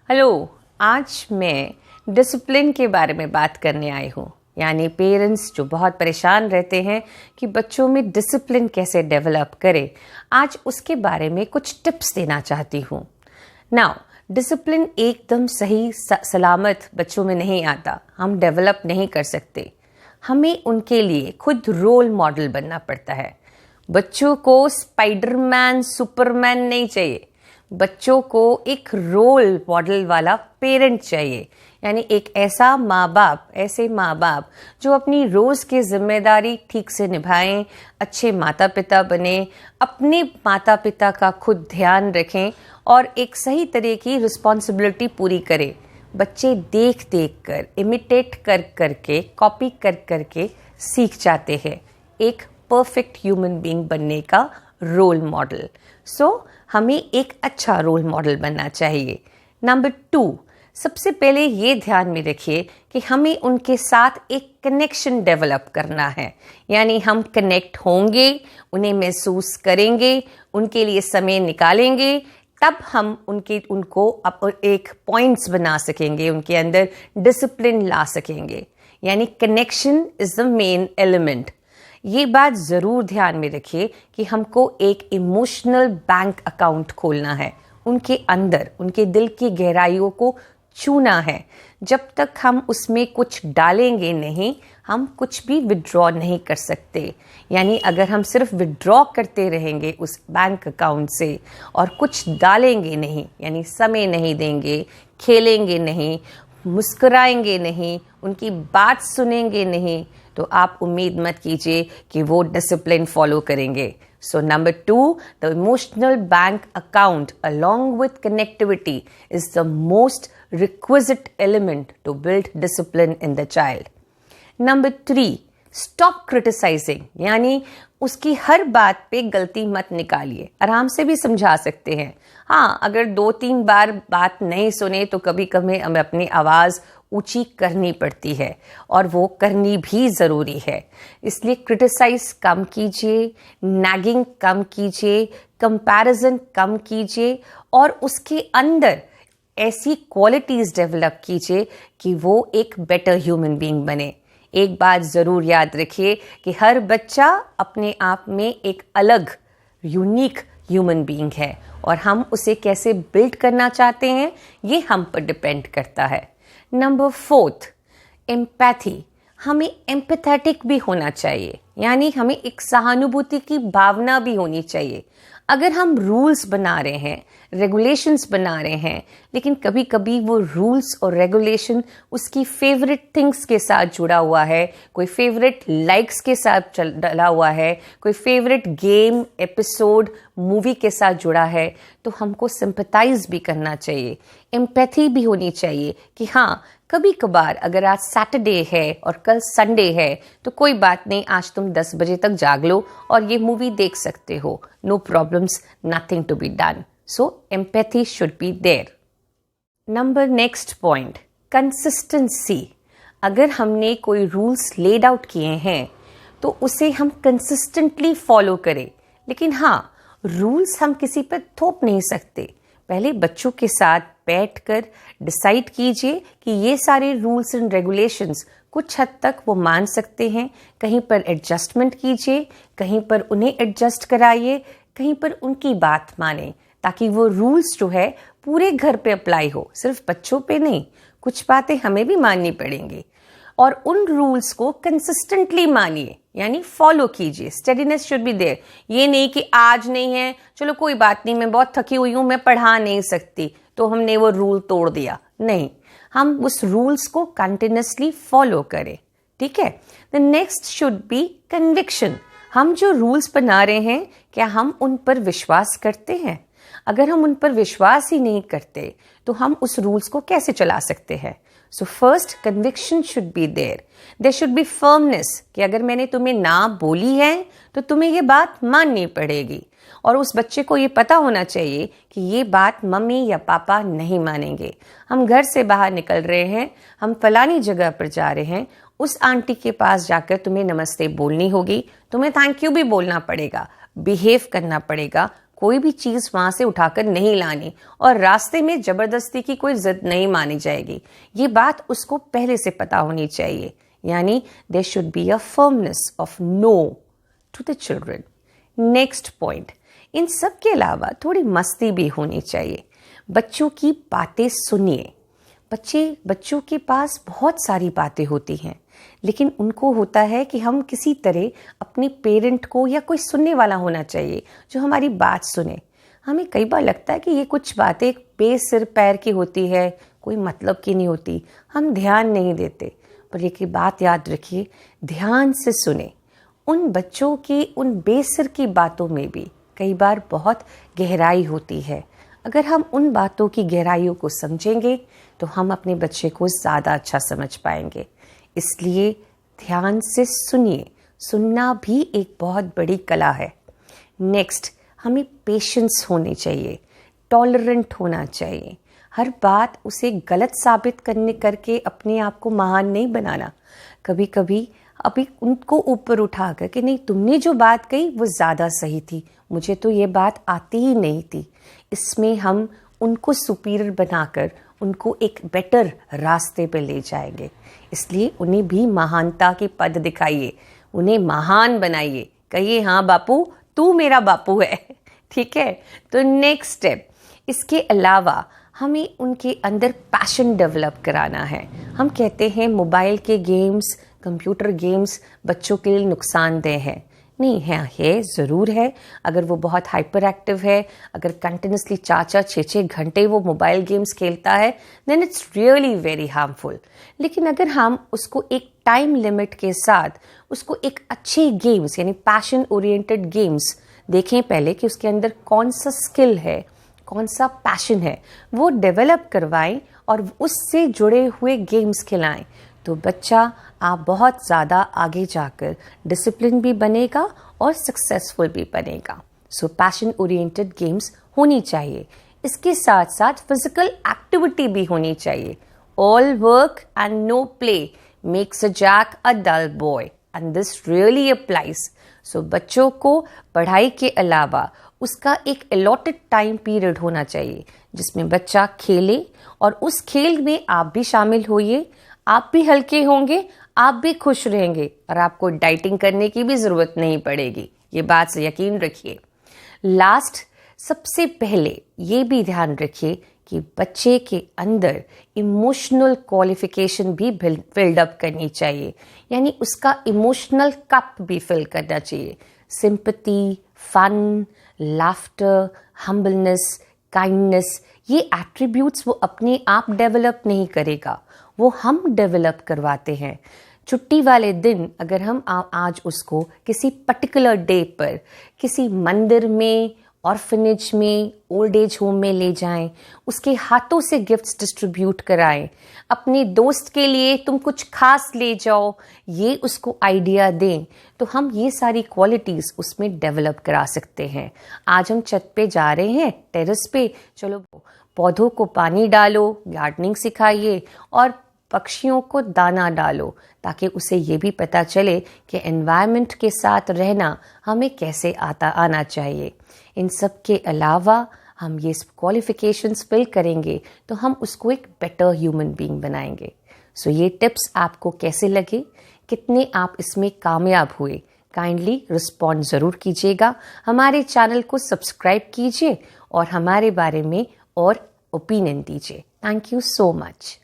Hello, आज मैं discipline के बारे में बात करने आई हूँ। यानी पेरेंट्स जो बहुत परेशान रहते हैं कि बच्चों में डिसिप्लिन कैसे डेवलप करें, आज उसके बारे में कुछ टिप्स देना चाहती हूँ। नाउ, डिसिप्लिन एकदम सही सलामत बच्चों में नहीं आता, हम डेवलप नहीं कर सकते। हमें उनके लिए खुद रोल मॉडल बनना पड़ता है। बच्चों को स्पाइडरमैन सुपरमैन नहीं चाहिए, बच्चों को एक रोल मॉडल वाला पेरेंट चाहिए। यानी एक ऐसे माँ बाप जो अपनी रोज की जिम्मेदारी ठीक से निभाएं, अच्छे माता पिता बने, अपने माता पिता का खुद ध्यान रखें और एक सही तरह की रिस्पॉन्सिबिलिटी पूरी करें। बच्चे देख कर, इमिटेट करके, कॉपी करके सीख जाते हैं एक परफेक्ट ह्यूमन बीइंग बनने का रोल मॉडल। हमें एक अच्छा रोल मॉडल बनना चाहिए। नंबर 2, सबसे पहले ये ध्यान में रखिए कि हमें उनके साथ एक कनेक्शन डेवलप करना है। यानी हम कनेक्ट होंगे, उन्हें महसूस करेंगे, उनके लिए समय निकालेंगे, तब हम उनको एक पॉइंट्स बना सकेंगे, उनके अंदर डिसिप्लिन ला सकेंगे। यानी connection is the main element. ये बात ज़रूर ध्यान में रखिए कि हमको एक इमोशनल बैंक अकाउंट खोलना है, उनके अंदर, उनके दिल की गहराइयों को छूना है। जब तक हम उसमें कुछ डालेंगे नहीं, हम कुछ भी विड्रॉ नहीं कर सकते। यानी अगर हम सिर्फ विड्रॉ करते रहेंगे उस बैंक अकाउंट से और कुछ डालेंगे नहीं, यानी समय नहीं देंगे, खेलेंगे नहीं, मुस्कुराएंगे नहीं, उनकी बात सुनेंगे नहीं, तो आप उम्मीद मत कीजिए कि वो डिसिप्लिन फॉलो करेंगे। So number 2, the emotional bank account along with connectivity is the most requisite element to build discipline in the child. Number 3, stop criticizing. यानी उसकी हर बात पे गलती मत निकालिए, आराम से भी समझा सकते हैं। हाँ, अगर 2-3 बार बात नहीं सुने तो कभी कभी हमें अपनी आवाज़ ऊंची करनी पड़ती है और वो करनी भी ज़रूरी है। इसलिए क्रिटिसाइज कम कीजिए, नैगिंग कम कीजिए, कंपैरिजन कम कीजिए और उसके अंदर ऐसी क्वालिटीज़ डेवलप कीजिए कि वो एक बेटर ह्यूमन बीइंग बने। एक बात ज़रूर याद रखिए कि हर बच्चा अपने आप में एक अलग यूनिक ह्यूमन बीइंग है और हम उसे कैसे बिल्ड करना चाहते हैं ये हम पर डिपेंड करता है। Number 4, empathy. हमें एम्पैथेटिक भी होना चाहिए, यानी हमें एक सहानुभूति की भावना भी होनी चाहिए। अगर हम रूल्स बना रहे हैं, रेगुलेशंस बना रहे हैं, लेकिन कभी कभी वो रूल्स और रेगुलेशन उसकी फेवरेट थिंग्स के साथ जुड़ा हुआ है, कोई फेवरेट लाइक्स के साथ डला हुआ है, कोई फेवरेट गेम, एपिसोड, मूवी के साथ जुड़ा है, तो हमको सिंपैथाइज भी करना चाहिए, एम्पैथी भी होनी चाहिए कि हाँ, कभी कभार अगर आज सैटरडे है और कल संडे है तो कोई बात नहीं, आज तुम 10 बजे तक जाग लो और ये मूवी देख सकते हो, no problems, nothing to be done. So empathy should be there. Number next point, consistency. अगर हमने कोई रूल्स लेड आउट किए हैं तो उसे हम कंसिस्टेंटली फॉलो करें। लेकिन हाँ, रूल्स हम किसी पर थोप नहीं सकते। पहले बच्चों के साथ बैठकर डिसाइड कीजिए कि ये सारे रूल्स एंड रेगुलेशंस कुछ हद तक वो मान सकते हैं, कहीं पर एडजस्टमेंट कीजिए, कहीं पर उन्हें एडजस्ट कराइए, कहीं पर उनकी बात माने, ताकि वो रूल्स जो है पूरे घर पे अप्लाई हो, सिर्फ बच्चों पे नहीं। कुछ बातें हमें भी माननी पड़ेंगी और उन रूल्स को कंसिस्टेंटली मानिए, यानी फॉलो कीजिए। Steadiness should be there. ये नहीं कि आज नहीं है, चलो कोई बात नहीं, मैं बहुत थकी हुई हूँ, मैं पढ़ा नहीं सकती, तो हमने वो रूल तोड़ दिया। नहीं, हम उस रूल्स को कंटिन्यूसली फॉलो करें। ठीक है। The next should be conviction. हम जो रूल्स बना रहे हैं, क्या हम उन पर विश्वास करते हैं? अगर हम उन पर विश्वास ही नहीं करते तो हम उस रूल्स को कैसे चला सकते हैं? So first, conviction should be there. There should be firmness कि अगर मैंने तुम्हें ना बोली है तो तुम्हें ये बात माननी पड़ेगी। और उस बच्चे को ये पता होना चाहिए कि ये बात मम्मी या पापा नहीं मानेंगे। हम घर से बाहर निकल रहे हैं, हम फलानी जगह पर जा रहे हैं, उस आंटी के पास जाकर तुम्हें नमस्ते बोलनी होगी, तुम्हें थैंक यू भी बोलना पड़ेगा, बिहेव करना पड़ेगा, कोई भी चीज़ वहाँ से उठाकर नहीं लानी और रास्ते में ज़बरदस्ती की कोई जिद नहीं मानी जाएगी। ये बात उसको पहले से पता होनी चाहिए। यानी there should be a firmness of no to the children. Next point, इन सब के अलावा थोड़ी मस्ती भी होनी चाहिए। बच्चों की बातें सुनिए। बच्चों के पास बहुत सारी बातें होती हैं, लेकिन उनको होता है कि हम किसी तरह अपने पेरेंट को या कोई सुनने वाला होना चाहिए जो हमारी बात सुने। हमें कई बार लगता है कि ये कुछ बातें बेसिर पैर की होती है, कोई मतलब की नहीं होती, हम ध्यान नहीं देते। पर एक बात याद रखिए, ध्यान से सुने। उन बच्चों की उन बेसिर की बातों में भी कई बार बहुत गहराई होती है। अगर हम उन बातों की गहराइयों को समझेंगे तो हम अपने बच्चे को ज़्यादा अच्छा समझ पाएंगे। इसलिए ध्यान से सुनिए। सुनना भी एक बहुत बड़ी कला है। नेक्स्ट, हमें पेशेंस होनी चाहिए, टॉलरेंट होना चाहिए। हर बात उसे गलत साबित करके अपने आप को महान नहीं बनाना। कभी कभी अभी उनको ऊपर उठा कर कि नहीं, तुमने जो बात कही वो ज़्यादा सही थी, मुझे तो ये बात आती ही नहीं थी। इसमें हम उनको सुपीरियर बनाकर उनको एक बेटर रास्ते पे ले जाएंगे। इसलिए उन्हें भी महानता की पद दिखाइए, उन्हें महान बनाइए। कहिए, हाँ बापू, तू मेरा बापू है। ठीक है। तो नेक्स्ट स्टेप, इसके अलावा हमें उनके अंदर पैशन डेवलप कराना है। हम कहते हैं मोबाइल के गेम्स, कंप्यूटर गेम्स बच्चों के लिए नुकसानदेह है। नहीं है ज़रूर है। अगर वो बहुत हाइपर एक्टिव है, अगर कंटिन्यूसली 4-6 घंटे वो मोबाइल गेम्स खेलता है, then it's really very harmful. लेकिन अगर हम उसको एक टाइम लिमिट के साथ उसको एक अच्छे गेम्स यानी पैशन ओरिएंटेड गेम्स देखें पहले कि उसके अंदर कौन सा स्किल है, कौन सा पैशन है, वो डेवलप करवाएं और उससे जुड़े हुए गेम्स खिलाएं, तो बच्चा आप बहुत ज़्यादा आगे जाकर डिसिप्लिन भी बनेगा और सक्सेसफुल भी बनेगा। सो पैशन ओरिएंटेड गेम्स होनी चाहिए। इसके साथ साथ फिजिकल एक्टिविटी भी होनी चाहिए। All work and no play makes a Jack a dull boy and this really applies. So बच्चों को पढ़ाई के अलावा उसका एक अलॉटेड टाइम पीरियड होना चाहिए जिसमें बच्चा खेले और उस खेल में आप भी शामिल होइए। आप भी हल्के होंगे, आप भी खुश रहेंगे और आपको डाइटिंग करने की भी ज़रूरत नहीं पड़ेगी। ये बात से यकीन रखिए। लास्ट, सबसे पहले ये भी ध्यान रखिए कि बच्चे के अंदर इमोशनल क्वालिफिकेशन भी फिल्ड अप करनी चाहिए, यानी उसका इमोशनल कप भी फिल करना चाहिए। Sympathy, fun, laughter, humbleness, kindness, ये एट्रीब्यूट्स वो अपने आप डेवलप नहीं करेगा, वो हम डेवलप करवाते हैं। छुट्टी वाले दिन अगर हम आज उसको किसी पर्टिकुलर डे पर किसी मंदिर में, ऑर्फनेज में, ओल्ड एज होम में ले जाएं, उसके हाथों से गिफ्ट्स डिस्ट्रीब्यूट कराएं, अपने दोस्त के लिए तुम कुछ खास ले जाओ, ये उसको आइडिया दें, तो हम ये सारी क्वालिटीज़ उसमें डेवलप करा सकते हैं। आज हम छत पे जा रहे हैं, टेरेस पे, चलो पौधों को पानी डालो, गार्डनिंग सिखाइए और पक्षियों को दाना डालो, ताकि उसे ये भी पता चले कि एनवायरनमेंट के साथ रहना हमें कैसे आना चाहिए। इन सब के अलावा हम ये क्वालिफिकेशंस फिल करेंगे तो हम उसको एक बेटर ह्यूमन बीइंग बनाएंगे। सो ये टिप्स आपको कैसे लगे, कितने आप इसमें कामयाब हुए, काइंडली रिस्पॉन्ड ज़रूर कीजिएगा। हमारे चैनल को सब्सक्राइब कीजिए और हमारे बारे में और ओपिनियन दीजिए। Thank you so much.